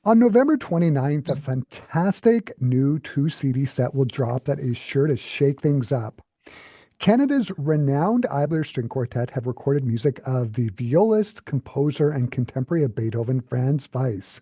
On November 29th, a fantastic new two CD set will drop that is sure to shake things up. Canada's renowned Eybler String Quartet have recorded music of the violist, composer, and contemporary of Beethoven, Franz Weiss.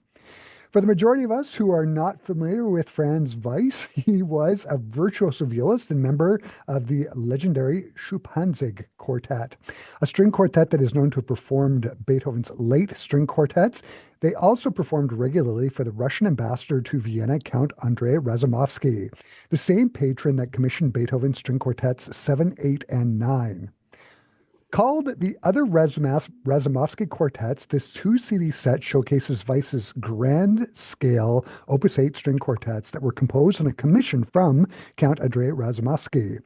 For the majority of us who are not familiar with Franz Weiss, he was a virtuoso violist and member of the legendary Schuppanzigh Quartet, a string quartet that is known to have performed Beethoven's late string quartets. They also performed regularly for the Russian ambassador to Vienna, Count Andrey Razumovsky, the same patron that commissioned Beethoven's string quartets 7, 8, and 9. Called the Other Razumovsky Quartets, this two CD set showcases Weiss's grand scale Opus 8 string quartets that were composed on a commission from Count Andrey Razumovsky.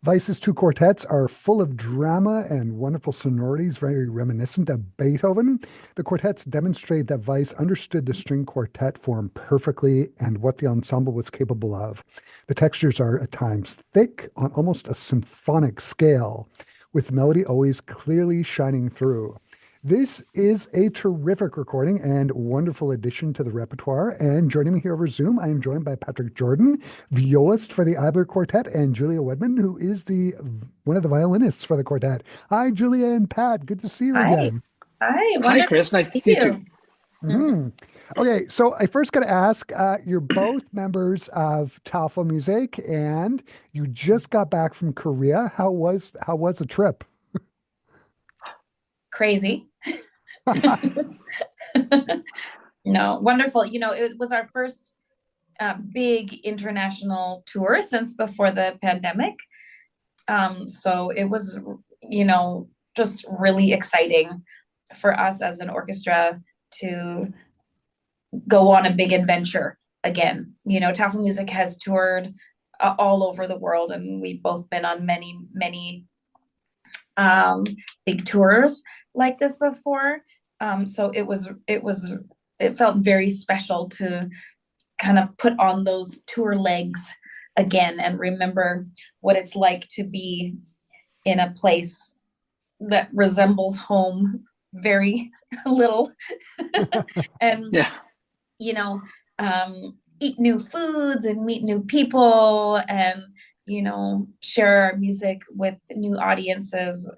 Weiss's two quartets are full of drama and wonderful sonorities, very reminiscent of Beethoven. The quartets demonstrate that Weiss understood the string quartet form perfectly and what the ensemble was capable of. The textures are at times thick on almost a symphonic scale, with melody always clearly shining through. This is a terrific recording and wonderful addition to the repertoire. And joining me here over Zoom, I am joined by Patrick Jordan, violist for the Eybler Quartet, and Julia Wedman, who is the one of the violinists for the quartet. Hi, Julia and Pat. Good to see you Hi. again. Hi. Hi, Wonderful Chris. Nice to to see see you too. you. Mhm. Mhm. Okay, so I first got to ask, you're both members of Tafel Music, and you just got back from Korea. How was the trip? Crazy. No, wonderful. It was our first big international tour since before the pandemic. So it was, just really exciting for us as an orchestra to go on a big adventure again. Tafel Music has toured all over the world, and we've both been on many, many um, big tours like this before. So it felt very special to kind of put on those tour legs again and remember what it's like to be in a place that resembles home very little and Yeah. you know eat new foods and meet new people and share our music with new audiences,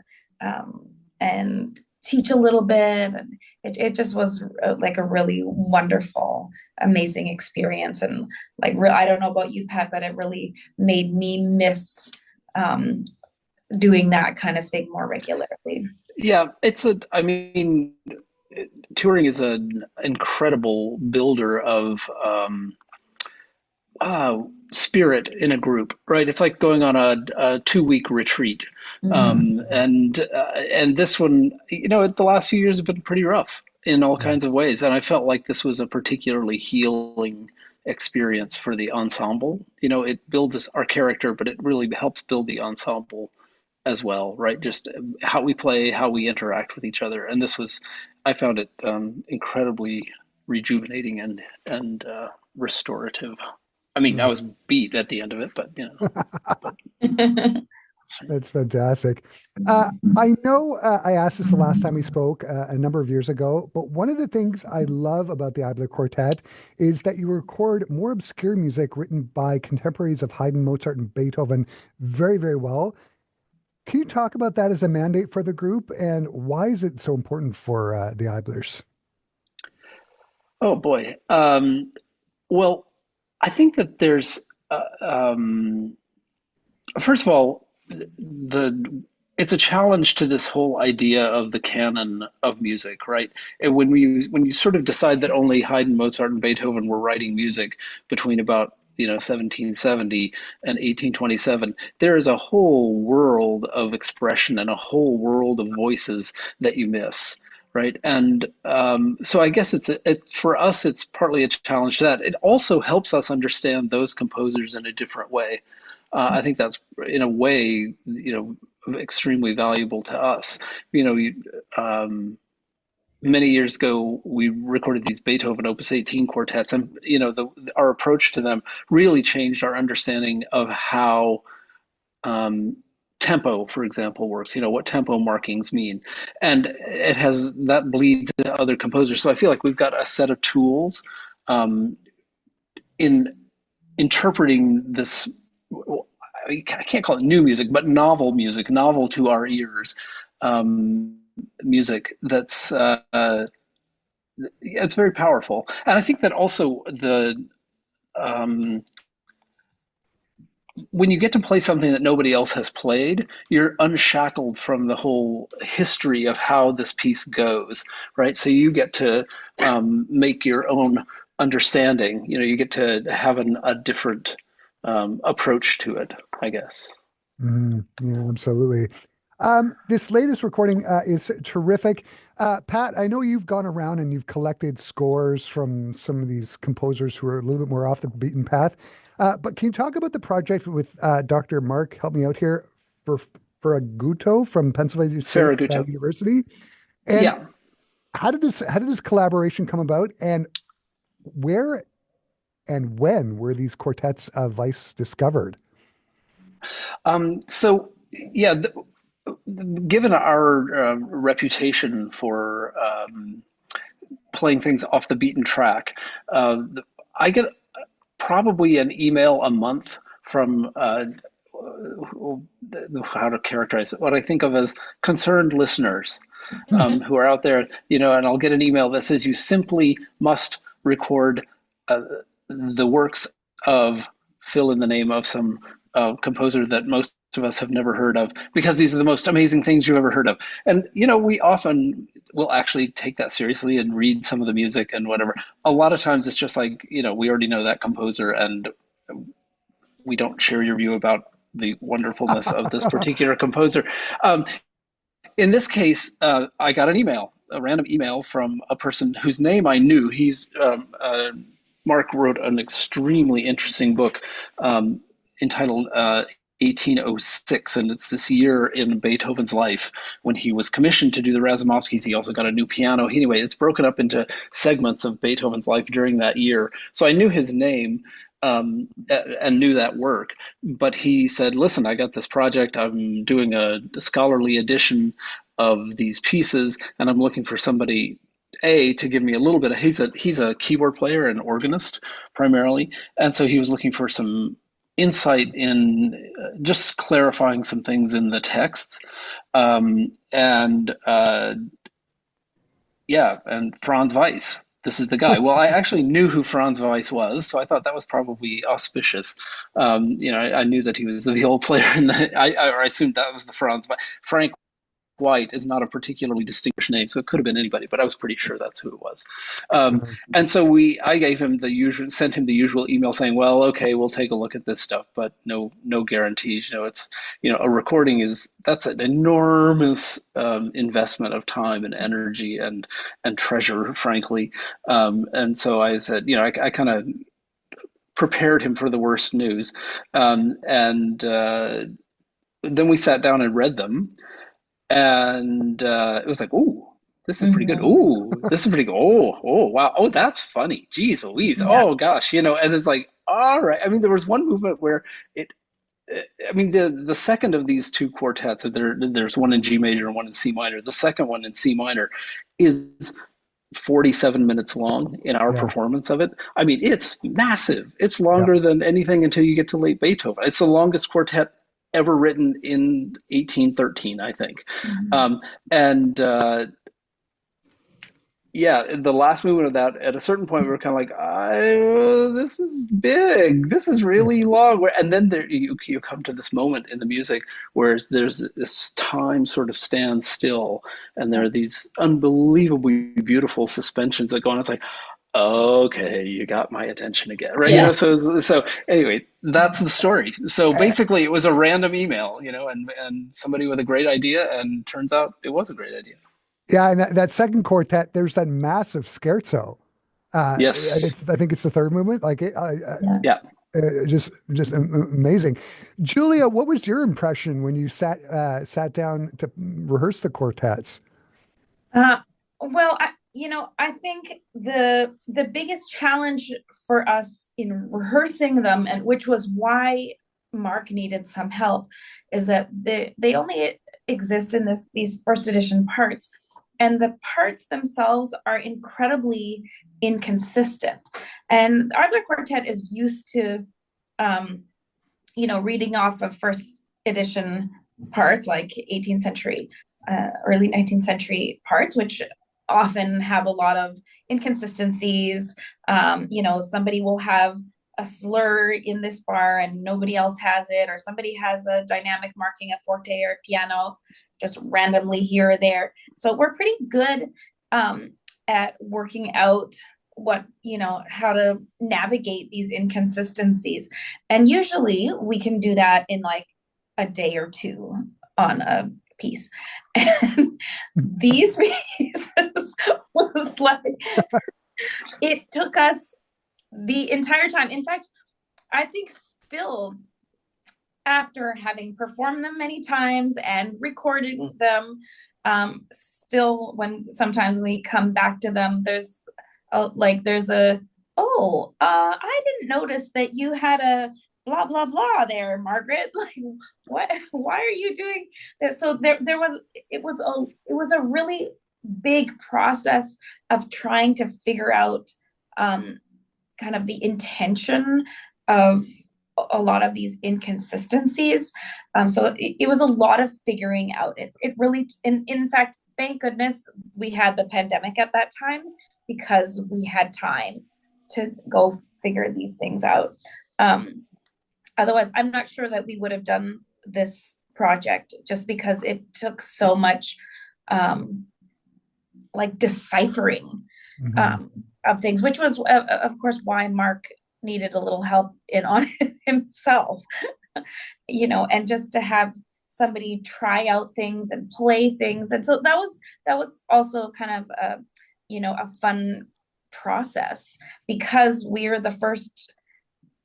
and teach a little bit. And it just was like a really wonderful, amazing experience. And like, I don't know about you, Pat, but it really made me miss um, doing that kind of thing more regularly. Yeah, I mean, touring is an incredible builder of uh, spirit in a group, right? It's like going on a 2 week retreat. Mhm. And this one, the last few years have been pretty rough in all Yeah. kinds of ways. And I felt like this was a particularly healing experience for the ensemble. It builds our character, but it really helps build the ensemble as well, right? Just how we play, how we interact with each other. And I found it incredibly rejuvenating and restorative. I mean, I Mm. was beat at the end of it, but That's fantastic. I know I asked this the last time we spoke a number of years ago, but one of the things I love about the Eibler Quartet is that you record more obscure music written by contemporaries of Haydn, Mozart, and Beethoven very, very well. Can you talk about that as a mandate for the group, and why is it so important for the Eiblers? oh boy. Well, I think that there's first of all, the it's a challenge to this whole idea of the canon of music, right? And when you sort of decide that only Haydn, Mozart, and Beethoven were writing music between about 1770 and 1827, there is a whole world of expression and a whole world of voices that you miss, right? And so I guess for us, it's partly a challenge to that. It also helps us understand those composers in a different way. I think that's in a way, extremely valuable to us. You know, you, Many years ago, we recorded these Beethoven Opus 18 quartets, and our approach to them really changed our understanding of how um, tempo, for example, works. What tempo markings mean, and that bleeds into other composers. So I feel like we've got a set of tools um, in interpreting this, I can't call it new music, but novel music, novel to our ears, music that's it's very powerful. And I think that also um, when you get to play something that nobody else has played, you're unshackled from the whole history of how this piece goes, right? So you get to make your own understanding. You know, you get to have a different approach to it, I guess. Yeah, absolutely. This latest recording is terrific. Pat, I know you've gone around and you've collected scores from some of these composers who are a little bit more off the beaten path. But can you talk about the project with Dr. Mark, help me out here, for Ferraguto from Pennsylvania State Farragut. University? And Yeah. how did this collaboration come about, and where and when were these quartets of Weiss discovered? So yeah, given our reputation for playing things off the beaten track, I get probably an email a month from how to characterize it, what I think of as concerned listeners who are out there, you know, and I'll get an email that says you simply must record the works of fill in the name of some composer that most of us have never heard of, because these are the most amazing things you've ever heard of. And, you know, we often will actually take that seriously and read some of the music and whatever. A lot of times it's just like, you know, we already know that composer and we don't share your view about the wonderfulness of this particular composer. In this case, I got an email, a random email from a person whose name I knew. Mark wrote an extremely interesting book entitled 1806, and it's this year in Beethoven's life when he was commissioned to do the Razumovskys. He also got a new piano. Anyway, it's broken up into segments of Beethoven's life during that year. So I knew his name and knew that work. But he said, listen, I got this project. I'm doing a scholarly edition of these pieces, and I'm looking for somebody to give me a little bit of, he's a keyboard player and organist primarily, and so he was looking for some insight in just clarifying some things in the texts, and Franz Weiss, this is the guy. Well, I actually knew who Franz Weiss was, so I thought that was probably auspicious. I knew that he was the viola player, and I assumed that was the Franz Weiss. Frank White is not a particularly distinguished name, so it could have been anybody, but I was pretty sure that's who it was. And so I gave him sent him the usual email saying, well, okay, we'll take a look at this stuff, but no guarantees. You know, it's, you know, a recording that's an enormous investment of time and energy and treasure, frankly. And so I said, you know, I kind of prepared him for the worst news. And then we sat down and read them. And it was like, oh, this is pretty good. Oh, this is pretty good. Oh, wow. Oh, that's funny. Geez Louise. Yeah. Oh, gosh. You know, and it's like, all right. I mean, there was one movement where the second of these two quartets, there's one in G major and one in C minor. The second one in C minor is 47 minutes long in our performance of it. I mean, it's massive. It's longer than anything until you get to late Beethoven. It's the longest quartet ever written in 1813, I think. The last movement of that, at a certain point, we were kind of like, this is big. This is really long. And then you come to this moment in the music where there's this time sort of stands still, and there are these unbelievably beautiful suspensions that go on. It's like, okay, you got my attention again, right? Yeah. You know, so anyway, that's the story. So basically, it was a random email, you know, and somebody with a great idea, and turns out it was a great idea. Yeah, and that second quartet, there's that massive scherzo. Yes, I think it's the third movement. Like, just amazing. Julia, what was your impression when you sat down to rehearse the quartets? Well, I think the biggest challenge for us in rehearsing them, and which was why Mark needed some help, is that they only exist in these first edition parts. and the parts themselves are incredibly inconsistent. And the Eybler Quartet is used to, reading off of first edition parts, like 18th century, early 19th century parts, which often have a lot of inconsistencies. Somebody will have a slur in this bar and nobody else has it, or somebody has a dynamic marking, a forte or a piano, just randomly here or there. So we're pretty good at working out how to navigate these inconsistencies. And usually we can do that in like a day or two on a piece. And these pieces was like, it took us the entire time. In fact, I think still, after having performed them many times and recorded them, still when sometimes we come back to them, there's I didn't notice that you had a blah blah blah there, Margaret. Like, why are you doing this? So it was a really big process of trying to figure out kind of the intention of a lot of these inconsistencies. So it was a lot of figuring out. It really, in fact, thank goodness we had the pandemic at that time, because we had time to go figure these things out. Otherwise, I'm not sure that we would have done this project, just because it took so much deciphering of things, which was, of course, why Mark needed a little help on it himself, and just to have somebody try out things and play things. And so that was also kind of a fun process, because we're the first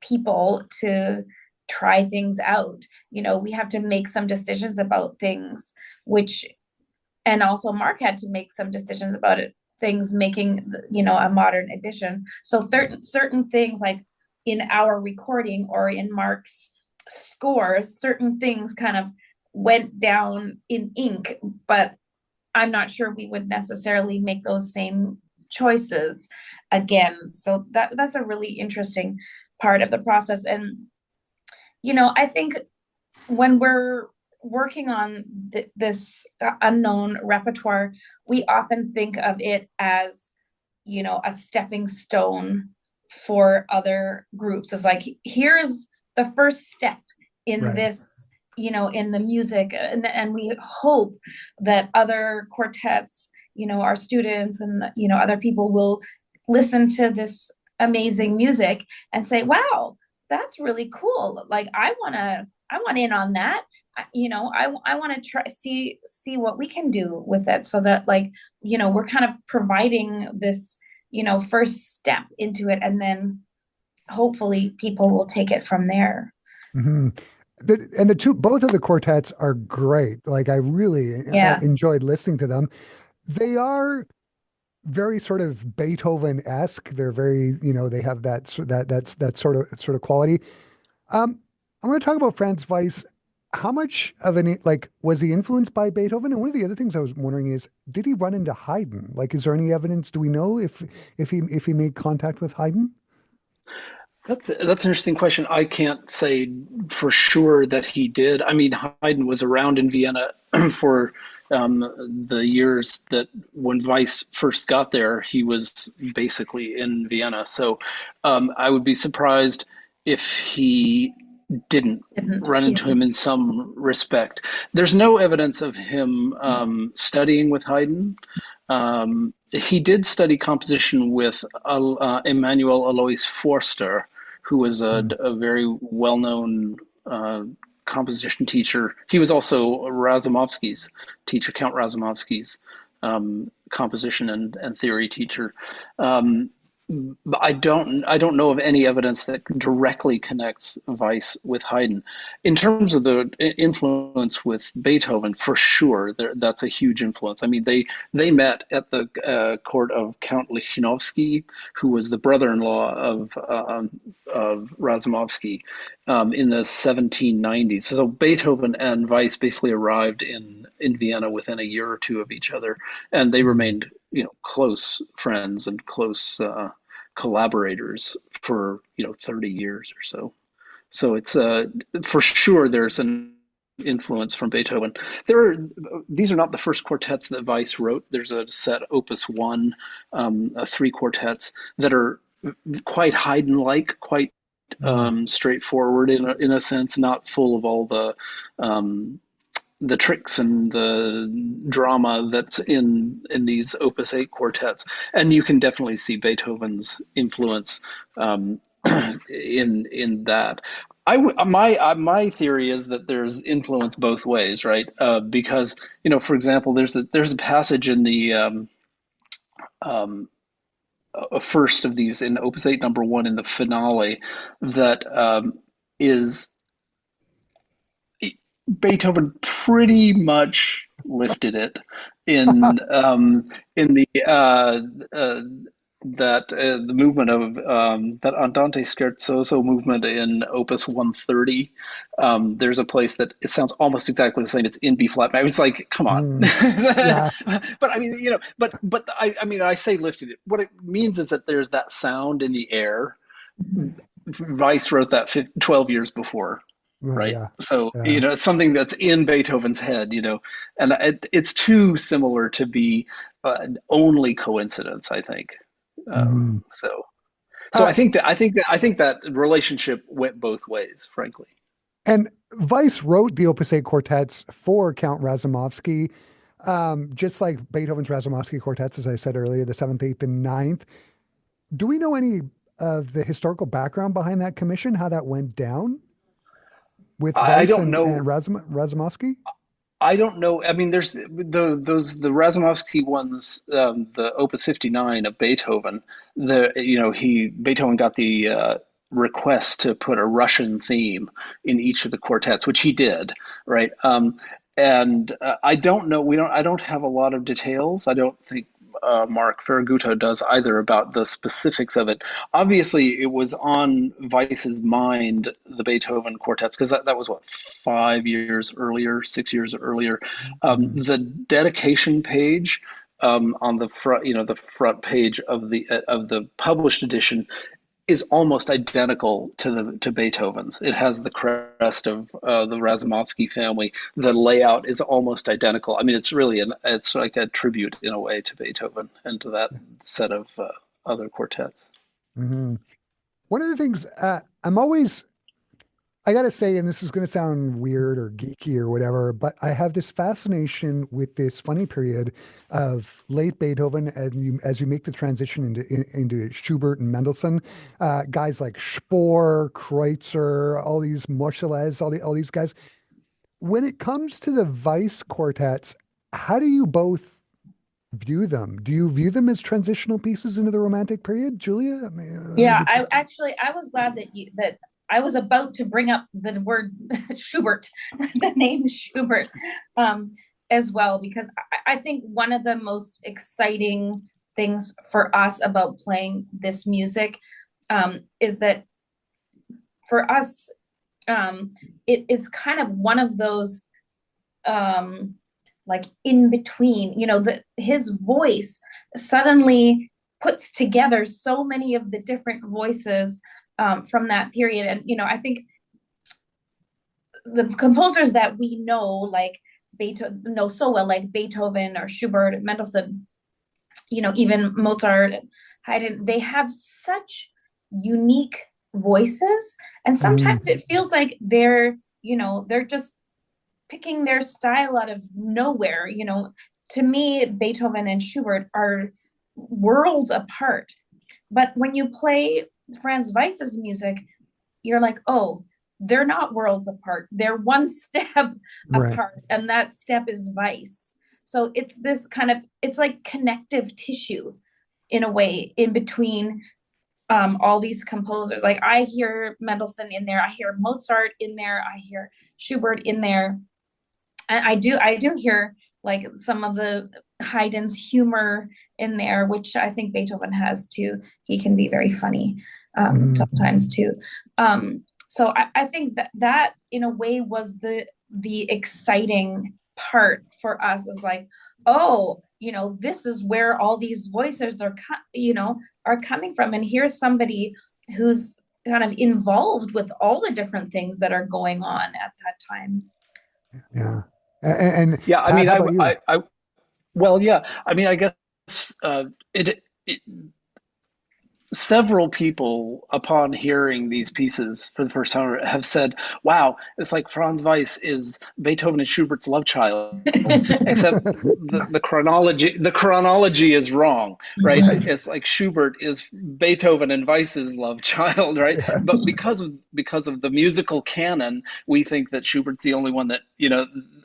people to try things out. We have to make some decisions about things, and also Mark had to make some decisions about things making, a modern edition. So certain things, like in our recording or in Mark's score, certain things kind of went down in ink, but I'm not sure we would necessarily make those same choices again. So that's a really interesting part of the process. And, I think when we're working on this unknown repertoire, we often think of it as, a stepping stone for other groups. It's like, here's the first step in this, in the music. And we hope that other quartets, our students and, other people will listen to this amazing music and say, wow, that's really cool. Like, I want in on that. I want to try see what we can do with it, so that we're kind of providing this, first step into it, and then hopefully people will take it from there. Mm-hmm. Both of the quartets are great. Like, I really enjoyed listening to them. They are very sort of Beethoven-esque. They're very, they have that sort of quality. I want to talk about Franz Weiss. How much of was he influenced by Beethoven? And one of the other things I was wondering is, did he run into Haydn? Like, is there any evidence? Do we know if he made contact with Haydn? That's an interesting question. I can't say for sure that he did. I mean, Haydn was around in Vienna for the years that when Weiss first got there, he was basically in Vienna. So I would be surprised if he didn't run into him in some respect. There's no evidence of him studying with Haydn. He did study composition with Emanuel Alois Forster, who was a very well-known composition teacher. He was also Razumovsky's teacher, Count Razumovsky's composition and theory teacher. I don't know of any evidence that directly connects Weiss with Haydn. In terms of the influence with Beethoven, for sure, that's a huge influence. I mean, they met at the court of Count Lichnowsky, who was the brother-in-law of Razumovsky, in the 1790s. So Beethoven and Weiss basically arrived in Vienna within a year or two of each other, and they remained, close friends and close collaborators for 30 years or so. So it's for sure there's an influence from Beethoven. These are not the first quartets that Weiss wrote. There's a set, Opus 1, 3 quartets that are quite Haydn-like, quite straightforward in a sense, not full of all the tricks and the drama that's in these Opus 8 quartets. And you can definitely see Beethoven's influence in that. My theory is that there's influence both ways, right? Because for example, there's a passage in the first of these in Opus 8 number 1 in the finale that is Beethoven pretty much lifted it in the movement of that Andante Scherzoso movement in Opus 130. There's a place that it sounds almost exactly the same. It's in B flat. I was like, come on. Yeah. But I mean, I mean, I say lifted it. What it means is that there's that sound in the air. Weiss wrote that 12 years before. Right. Yeah. So, Yeah. something that's in Beethoven's head, and it's too similar to be only coincidence, I think. So I think that relationship went both ways, frankly. And Weiss wrote the Opus 8 quartets for Count Razumovsky, just like Beethoven's Razumovsky quartets, as I said earlier, the 7th, 8th, and 9th. Do we know any of the historical background behind that commission, how that went down with Weiss and Razumovsky? I don't know. I mean, there's the Razumovsky ones, the Opus 59 of Beethoven. Beethoven got the request to put a Russian theme in each of the quartets, which he did, right? And I don't know. I don't have a lot of details. I don't think Mark Ferraguto does either about the specifics of it. Obviously, it was on Weiss's mind, the Beethoven quartets, because that was what, 5 years earlier, 6 years earlier. The dedication page on the front, the front page of the published edition is almost identical to Beethoven's. It has the crest of the Razumovsky family. The layout is almost identical. I mean, it's like a tribute in a way to Beethoven and to that set of other quartets. One of the things I got to say, and this is going to sound weird or geeky or whatever, but I have this fascination with this funny period of late Beethoven, and as you make the transition into Schubert and Mendelssohn, guys like Spohr, Kreutzer, all these Moscheles, all these guys. When it comes to the Weiss quartets, how do you both view them? Do you view them as transitional pieces into the Romantic period, Julia? I mean, yeah, I was glad that I was about to bring up the word Schubert, the name Schubert, as well, because I think one of the most exciting things for us about playing this music is that for us, it is kind of one of those like in between, his voice suddenly puts together so many of the different voices from that period. And, I think the composers that we know, like so well, like Beethoven or Schubert, Mendelssohn, even Mozart, Haydn, they have such unique voices. And sometimes it feels like they're just picking their style out of nowhere. To me, Beethoven and Schubert are worlds apart. But when you play Franz Weiss's music, you're like, oh, they're not worlds apart. They're one step apart, and that step is Weiss. So it's this it's like connective tissue in a way in between all these composers. Like I hear Mendelssohn in there, I hear Mozart in there, I hear Schubert in there, and I do hear like some of the Haydn's humor in there, which I think Beethoven has too. He can be very funny sometimes too. So I think that in a way was the exciting part for us, is like, oh, this is where all these voices are coming from, and here's somebody who's kind of involved with all the different things that are going on at that time. Yeah. And Yeah, I Pat, mean, how about you? well, yeah, I mean, I guess it several people, upon hearing these pieces for the first time, have said, wow, it's like Franz Weiss is Beethoven and Schubert's love child, except the chronology is wrong, right? Right. It's like Schubert is Beethoven and Weiss's love child, right? Yeah. But because of the musical canon, we think that Schubert's the only one that,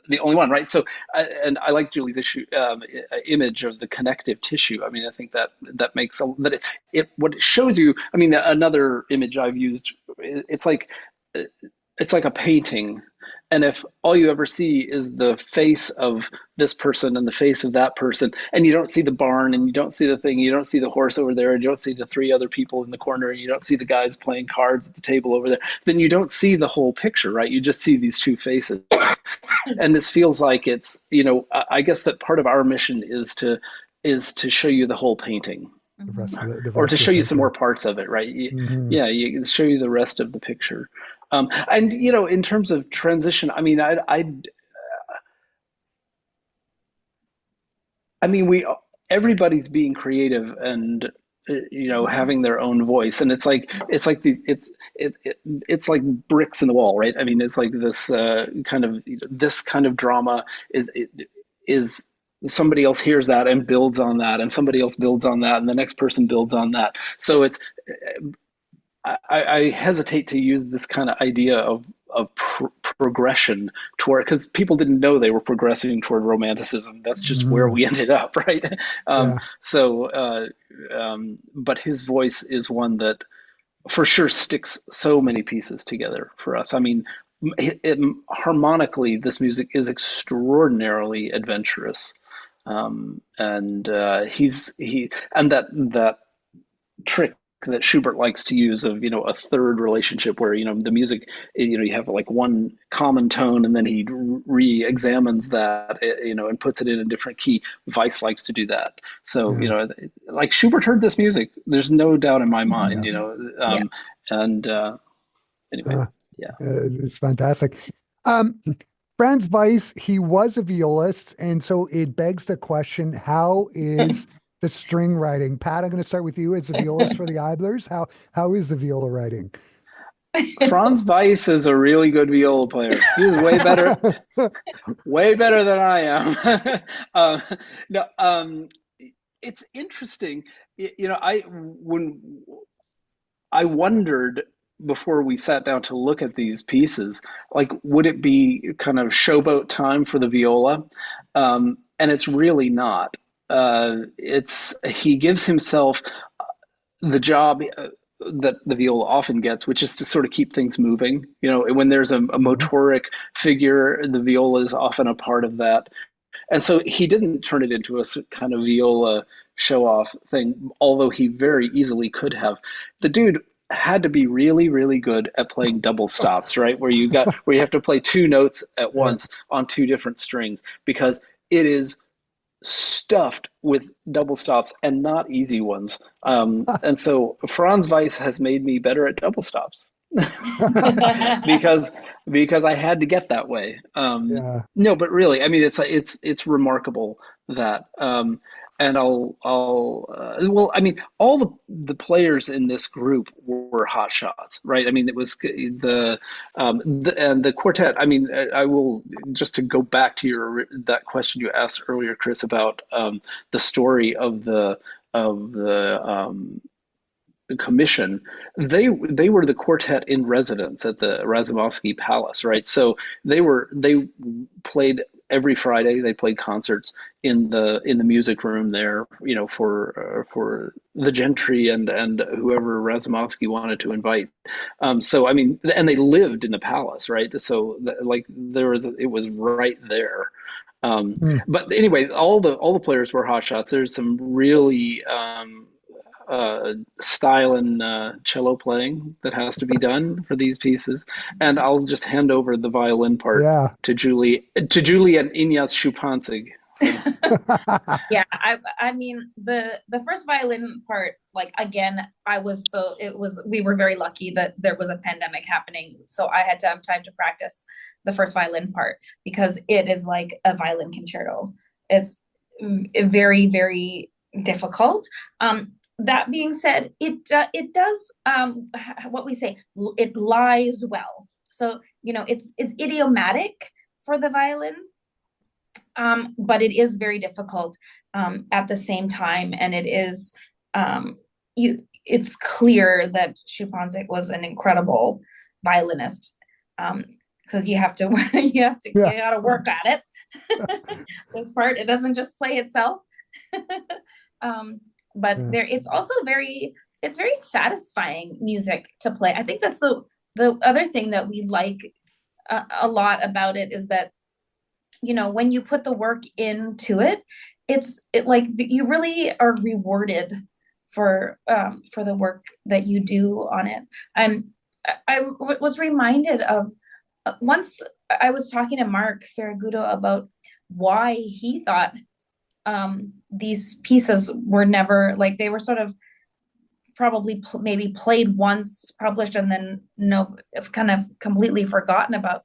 the only one, right? So, and I like Julie's image of the connective tissue. I mean, I think that makes what it shows you. I mean, another image I've used, it's like a painting, and if all you ever see is the face of this person and the face of that person, and you don't see the barn, and you don't see the thing, you don't see the horse over there, and you don't see the three other people in the corner, and you don't see the guys playing cards at the table over there, then you don't see the whole picture, right? You just see these two faces. And this feels like it's, I guess that part of our mission is to show you the whole painting, The rest of the or to rest of show the you some more picture. parts of it, right? Hmm. Yeah, you show you the rest of the picture. And in terms of transition, I mean, everybody's being creative and having their own voice, and it's like it's like bricks in the wall, right? I mean, it's like this this kind of drama is somebody else hears that and builds on that, and somebody else builds on that, and the next person builds on that. So it's I hesitate to use this kind of idea of progression toward, because people didn't know they were progressing toward romanticism. That's just where Hmm. we ended up, right? Yeah. But his voice is one that for sure sticks so many pieces together for us. I mean, harmonically, this music is extraordinarily adventurous, and that trick that Schubert likes to use of a third relationship where the music, you have like one common tone, and then he re-examines that, and puts it in a different key. Weiss likes to do that. So Yeah. like Schubert heard this music, there's no doubt in my mind. Yeah. Yeah. And anyway, Uh, yeah. it's fantastic. Um, Franz Weiss, he was a violist, and so it begs the question: how is the string writing? Pat, I'm going to start with you as a violist for the Eyblers. How is the viola writing? Franz Weiss is a really good viola player. He is way better than I am. No, it's interesting. When I wondered before we sat down to look at these pieces, like, would it be kind of showboat time for the viola? And it's really not. He gives himself the job that the viola often gets, which is to sort of keep things moving. When there's a Mhm. motoric figure, the viola is often a part of that. And so he didn't turn it into a kind of viola show off thing, although he very easily could have. The dude had to be really, really good at playing double stops, right? Where you have to play two notes at Yeah. once on two different strings, because it is stuffed with double stops, and not easy ones. And so Franz Weiss has made me better at double stops because I had to get that way. Yeah. No, but really, I mean, it's remarkable that. And well, I mean, all the players in this group were hot shots, right? I mean, it was and the quartet. I mean, I will, just to go back to that question you asked earlier, Chris, about the story of the commission. They were the quartet in residence at the Razumovsky Palace, right? So they played every Friday they played concerts in the music room there, for the gentry and whoever Razumovsky wanted to invite. So I mean, and they lived in the palace, right? So like it was right there. But anyway, all the players were hotshots. There's some really style and cello playing that has to be done for these pieces. And I'll just hand over the violin part Yeah. to Julie and Inyas Schuppanzigh. So. Yeah, I mean the first violin part, like again, we were very lucky that there was a pandemic happening, so I had to have time to practice the first violin part because it is like a violin concerto. It's very, very difficult. That being said, it does what we say, it lies well. So it's idiomatic for the violin, but it is very difficult at the same time, and it is it's clear that Schuppanzigh was an incredible violinist, because you have to you gotta work at it. This part, it doesn't just play itself. But it's also very satisfying music to play. I think that's the other thing that we like a lot about it, is that when you put the work into it, it like you really are rewarded for the work that you do on it. I was reminded of once I was talking to Mark Ferragudo about why he thought these pieces were never, like, they were sort of probably maybe played once, published, and then kind of completely forgotten about.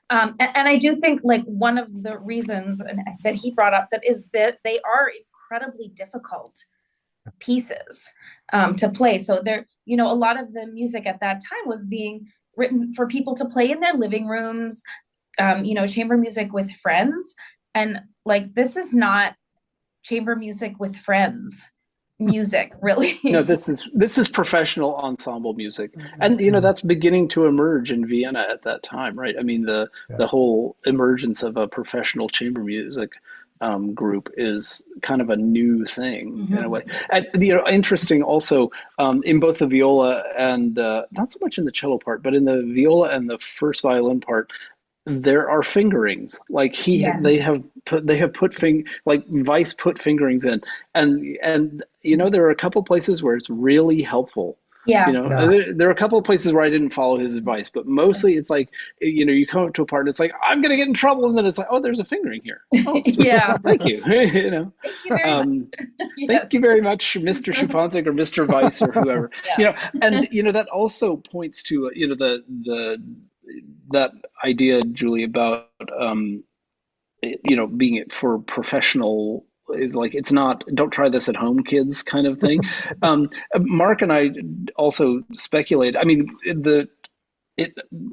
And I do think, like, one of the reasons that he brought up that is that they are incredibly difficult pieces to play. So there, a lot of the music at that time was being written for people to play in their living rooms, chamber music with friends. And like, this is not chamber music with friends music, really. No, this is professional ensemble music, and that's beginning to emerge in Vienna at that time, right? I mean, the whole emergence of a professional chamber music group is kind of a new thing in a way. And interesting also, in both the viola and not so much in the cello part, but in the viola and the first violin part, there are fingerings. Like they have put like Weiss put fingerings in, and there are a couple places where it's really helpful. Yeah. There are a couple of places where I didn't follow his advice, but mostly it's like, you come up to a part and it's like, I'm going to get in trouble. And then it's like, oh, there's a fingering here. Oh, yeah. Thank you. Thank you very much. Yes. Thank you very much, Mr. Schuppanzigh or Mr. Weiss or whoever. And that also points to that idea, Julie, about being it for professional, is like, it's not, don't try this at home, kids, kind of thing. Mark and I also speculate. I mean,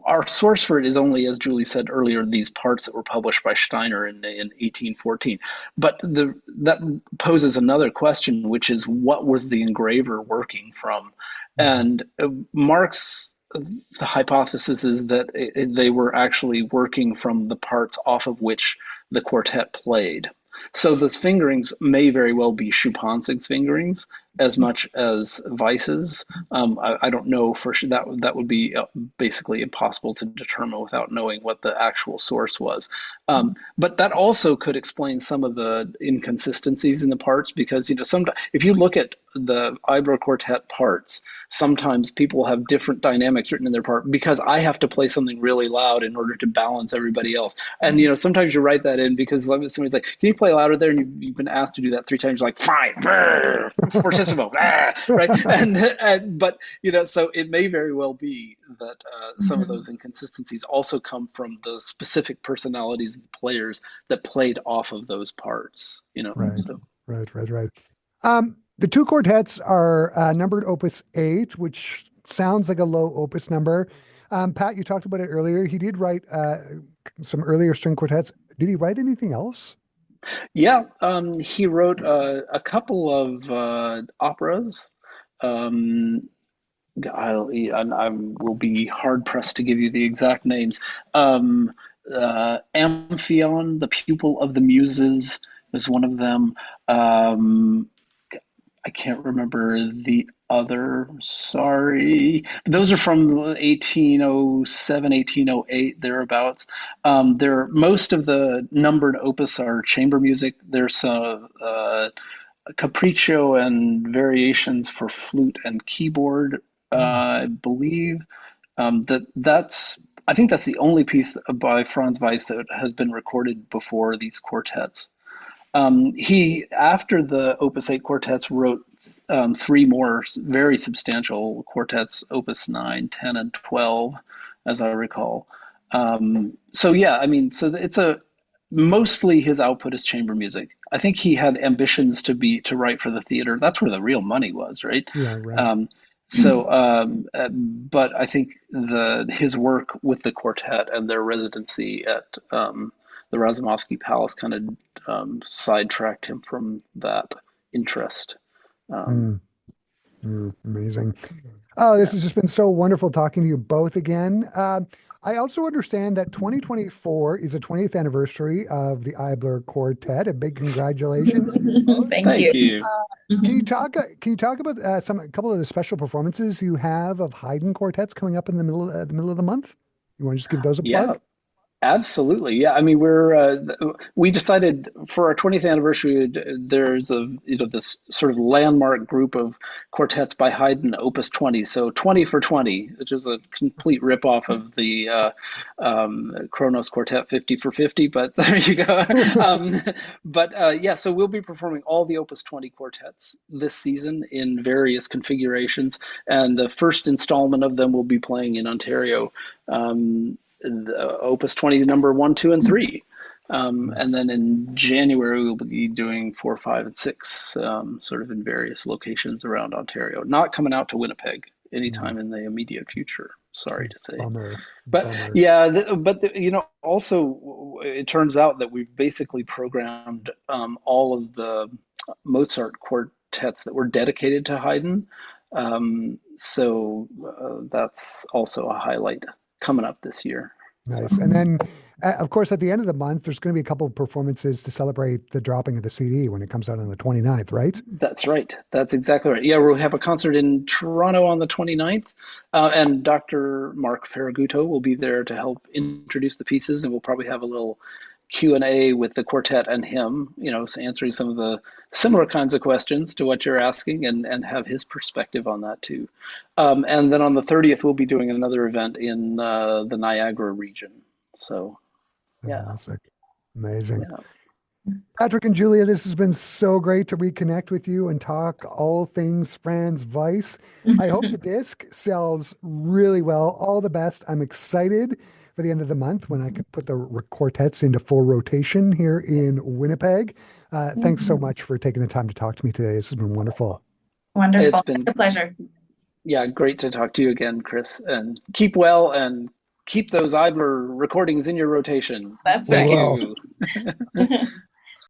our source for it is only, as Julie said earlier, these parts that were published by Steiner in 1814. But that poses another question, which is, what was the engraver working from? And Mark's the hypothesis is that they were actually working from the parts off of which the quartet played. So those fingerings may very well be Schuppanzigh's fingerings as much as Weiss's. I don't know for sure. That would be basically impossible to determine without knowing what the actual source was. But that also could explain some of the inconsistencies in the parts, because sometimes if you look at the Eybler Quartet parts, sometimes people have different dynamics written in their part because I have to play something really loud in order to balance everybody else. And sometimes you write that in because somebody's like, can you play louder there? And you've been asked to do that 3 times. You're like, fine, fortissimo, right? But so it may very well be that some of those inconsistencies also come from the specific personalities of the players that played off of those parts. Right. So. Right. The 2 quartets are numbered Opus 8, which sounds like a low opus number. Pat, you talked about it earlier. He did write some earlier string quartets. Did he write anything else? Yeah, he wrote a couple of operas. I will be hard pressed to give you the exact names. Amphion, the pupil of the Muses, is one of them. I can't remember the other, sorry. Those are from 1807, 1808, thereabouts. Most of the numbered opus are chamber music. There's capriccio and variations for flute and keyboard, I believe. I think that's the only piece by Franz Weiss that has been recorded before these quartets. He, after the Opus 8 quartets, wrote three more very substantial quartets, Opus 9, 10, and 12, as I recall. So yeah, I mean, so it's mostly his output is chamber music. I think he had ambitions to write for the theater. That's where the real money was, right? Yeah, right. But I think his work with the quartet and their residency at the Razumovsky Palace kind of sidetracked him from that interest. Amazing. Oh, this has just been so wonderful talking to you both again. I also understand that 2024 is the 20th anniversary of the Eybler Quartet. A big congratulations. Thank you. Can you talk about a couple of the special performances you have of Haydn quartets coming up in the middle of the month? You want to just give those a plug? Yeah. Absolutely, yeah. I mean, we decided for our 20th anniversary, there's this sort of landmark group of quartets by Haydn, Opus 20. So 20 for 20, which is a complete ripoff of the Kronos Quartet 50 for 50. But there you go. Yeah, so we'll be performing all the Opus 20 quartets this season in various configurations, and the first installment of them will be playing in Ontario. The Opus 20 number 1, 2, and 3. And then in January, we'll be doing 4, 5, and 6, sort of in various locations around Ontario. Not coming out to Winnipeg anytime in the immediate future, sorry to say. Bummer. Yeah, also it turns out that we've basically programmed all of the Mozart quartets that were dedicated to Haydn. So that's also a highlight coming up this year. Nice. And then, of course, at the end of the month, there's going to be a couple of performances to celebrate the dropping of the CD when it comes out on the 29th, right? That's right. That's exactly right. Yeah, we'll have a concert in Toronto on the 29th, and Dr. Mark Ferraguto will be there to help introduce the pieces, and we'll probably have a little Q&A with the quartet and him, answering some of the similar kinds of questions to what you're asking, and have his perspective on that too. And then on the 30th, we'll be doing another event in the Niagara region. So, yeah. Amazing. Yeah. Patrick and Julia, this has been so great to reconnect with you and talk all things Franz Weiss. I hope the disc sells really well. All the best. I'm excited for the end of the month when I can put the quartets into full rotation here in Winnipeg. Thanks so much for taking the time to talk to me today. This has been wonderful. Wonderful. It's been a pleasure. Yeah, great to talk to you again, Chris. And keep well and keep those Eybler recordings in your rotation. That's right. Thank you.